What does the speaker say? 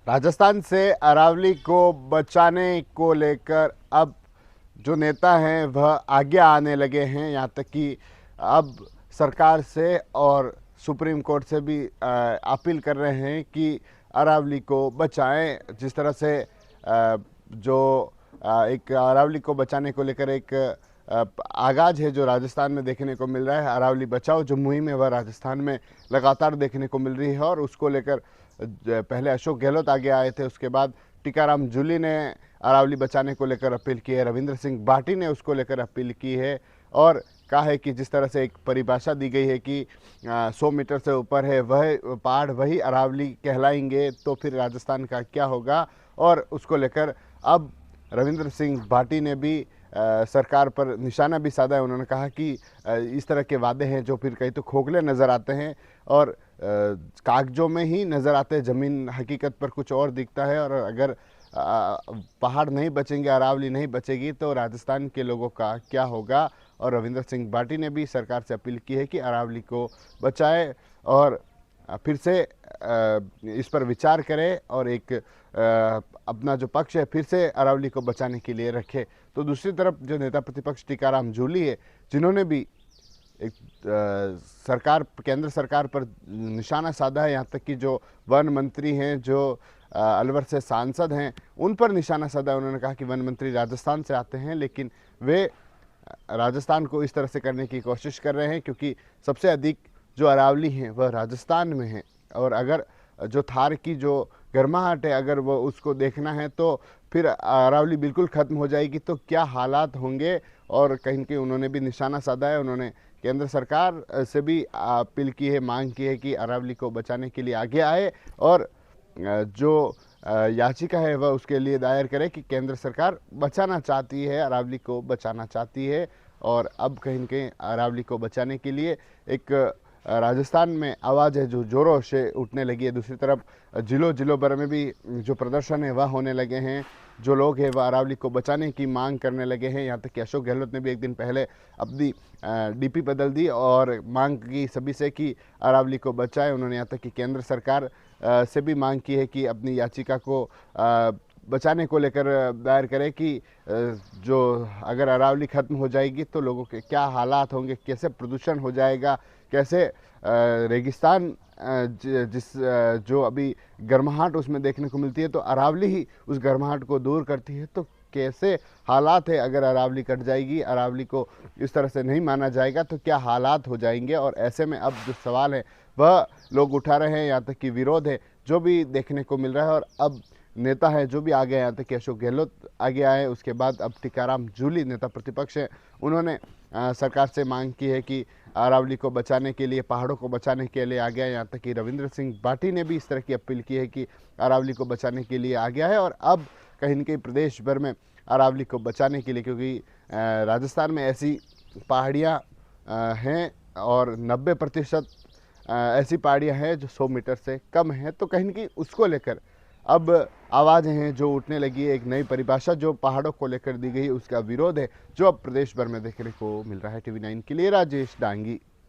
राजस्थान से अरावली को बचाने को लेकर अब जो नेता हैं वह आगे आने लगे हैं। यहाँ तक कि अब सरकार से और सुप्रीम कोर्ट से भी अपील कर रहे हैं कि अरावली को बचाएं। जिस तरह से एक अरावली को बचाने को लेकर एक आगाज है जो राजस्थान में देखने को मिल रहा है। अरावली बचाओ जो मुहिम है वह राजस्थान में लगातार देखने को मिल रही है और उसको लेकर पहले अशोक गहलोत आगे आए थे, उसके बाद टीकाराम जूली ने अरावली बचाने को लेकर अपील की है, रविंद्र सिंह भाटी ने उसको लेकर अपील की है और कहा है कि जिस तरह से एक परिभाषा दी गई है कि 100 मीटर से ऊपर है वह पहाड़ वही अरावली कहलाएंगे, तो फिर राजस्थान का क्या होगा। और उसको लेकर अब रविंद्र सिंह भाटी ने भी सरकार पर निशाना भी साधा है। उन्होंने कहा कि इस तरह के वादे हैं जो फिर कहीं तो खोखले नज़र आते हैं और कागजों में ही नज़र आते हैं, ज़मीन हकीकत पर कुछ और दिखता है। और अगर पहाड़ नहीं बचेंगे, अरावली नहीं बचेगी तो राजस्थान के लोगों का क्या होगा। और रविंद्र सिंह भाटी ने भी सरकार से अपील की है कि अरावली को बचाए और फिर से इस पर विचार करे और एक अपना जो पक्ष है फिर से अरावली को बचाने के लिए रखे। तो दूसरी तरफ जो नेता प्रतिपक्ष टीकाराम जूली है, जिन्होंने भी एक केंद्र सरकार पर निशाना साधा है, यहाँ तक कि जो वन मंत्री हैं, जो अलवर से सांसद हैं, उन पर निशाना साधा है। उन्होंने कहा कि वन मंत्री राजस्थान से आते हैं लेकिन वे राजस्थान को इस तरह से करने की कोशिश कर रहे हैं क्योंकि सबसे अधिक जो अरावली हैं वह राजस्थान में हैं। और अगर जो थार की जो गर्माहट है अगर वो उसको देखना है तो फिर अरावली बिल्कुल ख़त्म हो जाएगी, तो क्या हालात होंगे। और कहीं कहीं उन्होंने भी निशाना साधा है। उन्होंने केंद्र सरकार से भी अपील की है, मांग की है कि अरावली को बचाने के लिए आगे आए और जो याचिका है वह उसके लिए दायर करे कि केंद्र सरकार बचाना चाहती है, अरावली को बचाना चाहती है। और अब कहीं न कहीं अरावली को बचाने के लिए एक राजस्थान में आवाज़ है जो ज़ोरों से उठने लगी है। दूसरी तरफ जिलों भर में भी जो प्रदर्शन है वह होने लगे हैं। जो लोग हैं वह अरावली को बचाने की मांग करने लगे हैं। यहाँ तक कि अशोक गहलोत ने भी एक दिन पहले अपनी डीपी बदल दी और मांग की सभी से कि अरावली को बचाए। उन्होंने यहाँ तक कि केंद्र सरकार से भी मांग की है कि अपनी याचिका को बचाने को लेकर दायर करे कि जो अगर अरावली ख़त्म हो जाएगी तो लोगों के क्या हालात होंगे, कैसे प्रदूषण हो जाएगा, कैसे रेगिस्तान जो अभी गर्माहट उसमें देखने को मिलती है तो अरावली ही उस गर्माहट को दूर करती है। तो कैसे हालात है अगर अरावली कट जाएगी, अरावली को इस तरह से नहीं माना जाएगा तो क्या हालात हो जाएंगे। और ऐसे में अब जो सवाल है वह लोग उठा रहे हैं, यहाँ तक कि विरोध है जो भी देखने को मिल रहा है। और अब नेता है जो भी आगे आए, यहाँ तक कि अशोक गहलोत आगे आए, उसके बाद अब टीकाराम जूली नेता प्रतिपक्ष है, उन्होंने सरकार से मांग की है कि अरावली को बचाने के लिए, पहाड़ों को बचाने के लिए आ गया। यहाँ तक कि रविंद्र सिंह भाटी ने भी इस तरह की अपील की है कि अरावली को बचाने के लिए आ गया है। और अब कहीं न कहीं प्रदेश भर में अरावली को बचाने के लिए, क्योंकि राजस्थान में ऐसी पहाड़ियाँ हैं और 90% ऐसी पहाड़ियाँ हैं जो 100 मीटर से कम हैं, तो कहीं न कहीं उसको लेकर अब आवाज़ें हैं जो उठने लगी है। एक नई परिभाषा जो पहाड़ों को लेकर दी गई उसका विरोध है जो अब प्रदेश भर में देखने को मिल रहा है। TV9 के लिए राजेश डांगी।